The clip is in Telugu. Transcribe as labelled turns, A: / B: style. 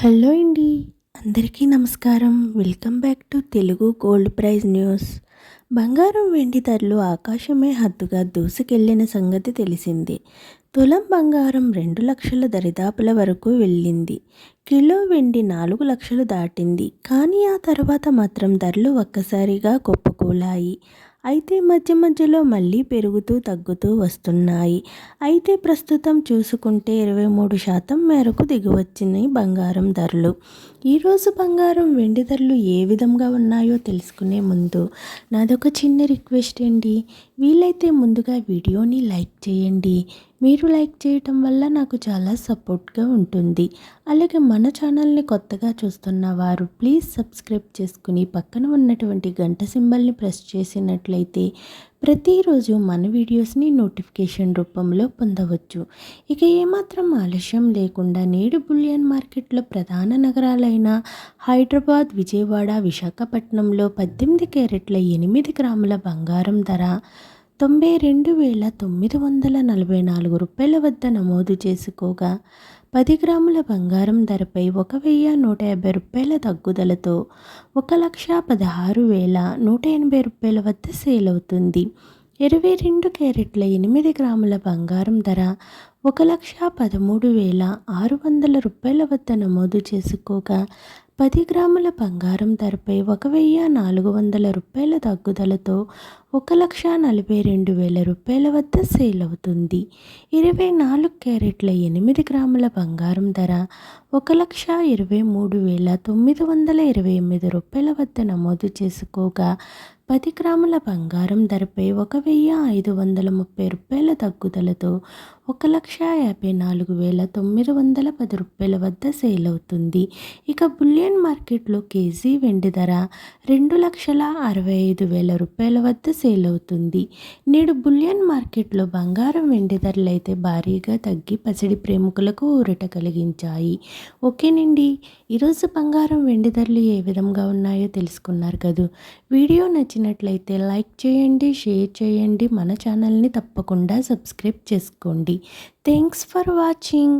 A: హలో అండి, అందరికీ నమస్కారం. Welcome back to Telugu gold prize news. బంగారం వెండి ధరలు ఆకాశమే హద్దుగా దూసుకెళ్లిన సంగతి తెలిసిందే. తులం బంగారం 2 లక్షల దరిదాపుల వరకు వెళ్ళింది. కిలో వెండి 4 లక్షలు దాటింది. కానీ ఆ తర్వాత మాత్రం ధరలు ఒక్కసారిగా కుప్పకూలాయి. అయితే మధ్య మధ్యలో మళ్ళీ పెరుగుతూ తగ్గుతూ వస్తున్నాయి. అయితే ప్రస్తుతం చూసుకుంటే 23% మేరకు దిగివచ్చినాయి బంగారం ధరలు. ఈరోజు బంగారం వెండి ధరలు ఏ విధంగా ఉన్నాయో తెలుసుకునే ముందు నాదొక చిన్న రిక్వెస్ట్ అండి. వీలైతే ముందుగా వీడియోని లైక్ చేయండి. మీరు లైక్ చేయటం వల్ల నాకు చాలా సపోర్ట్గా ఉంటుంది. అలాగే మన ఛానల్ని కొత్తగా చూస్తున్న వారు ప్లీజ్ సబ్స్క్రైబ్ చేసుకుని పక్కన ఉన్నటువంటి గంట సింబల్ని ప్రెస్ చేసినట్లయితే ప్రతిరోజు మన వీడియోస్ని నోటిఫికేషన్ రూపంలో పొందవచ్చు. ఇక ఏమాత్రం ఆలస్యం లేకుండా నేడు బులియన్ మార్కెట్లో ప్రధాన నగరాలైన హైదరాబాద్, విజయవాడ, విశాఖపట్నంలో 18 క్యారెట్ల 8 గ్రాముల బంగారం ధర 92,944 రూపాయల వద్ద నమోదు చేసుకోగా 10 గ్రాముల బంగారం ధరపై 1,150 రూపాయల తగ్గుదలతో 1,16,180 రూపాయల వద్ద సేల్ అవుతుంది. 22 క్యారెట్ల 8 గ్రాముల బంగారం ధర 1,13,600 రూపాయల వద్ద నమోదు చేసుకోగా 10 గ్రాముల బంగారం ధరపై 1,400 రూపాయల తగ్గుదలతో 1,42,000 రూపాయల వద్ద సేల్ అవుతుంది. 24 క్యారెట్ల 8 గ్రాముల బంగారం ధర 1,23,928 రూపాయల వద్ద నమోదు చేసుకోగా 10 గ్రాముల బంగారం ధరపై 1,530 రూపాయల తగ్గుదలతో 1,54,910 రూపాయల వద్ద సేల్ అవుతుంది. ఇక బులియన్ మార్కెట్లో కేజీ వెండి ధర 2,65,000 రూపాయల వద్ద సేల్ అవుతుంది. నేడు బులియన్ మార్కెట్లో బంగారం వెండి ధరలు అయితే భారీగా తగ్గి పసిడి ప్రేమికులకు ఊరట కలిగించాయి. ఓకేనండి, ఈరోజు బంగారం వెండి ధరలు ఏ విధంగా ఉన్నాయో తెలుసుకున్నారు కదా. వీడియో నచ్చినట్లయితే లైక్ చేయండి, షేర్ చేయండి, మన ఛానల్ని తప్పకుండా సబ్స్క్రైబ్ చేసుకోండి. Thanks for watching.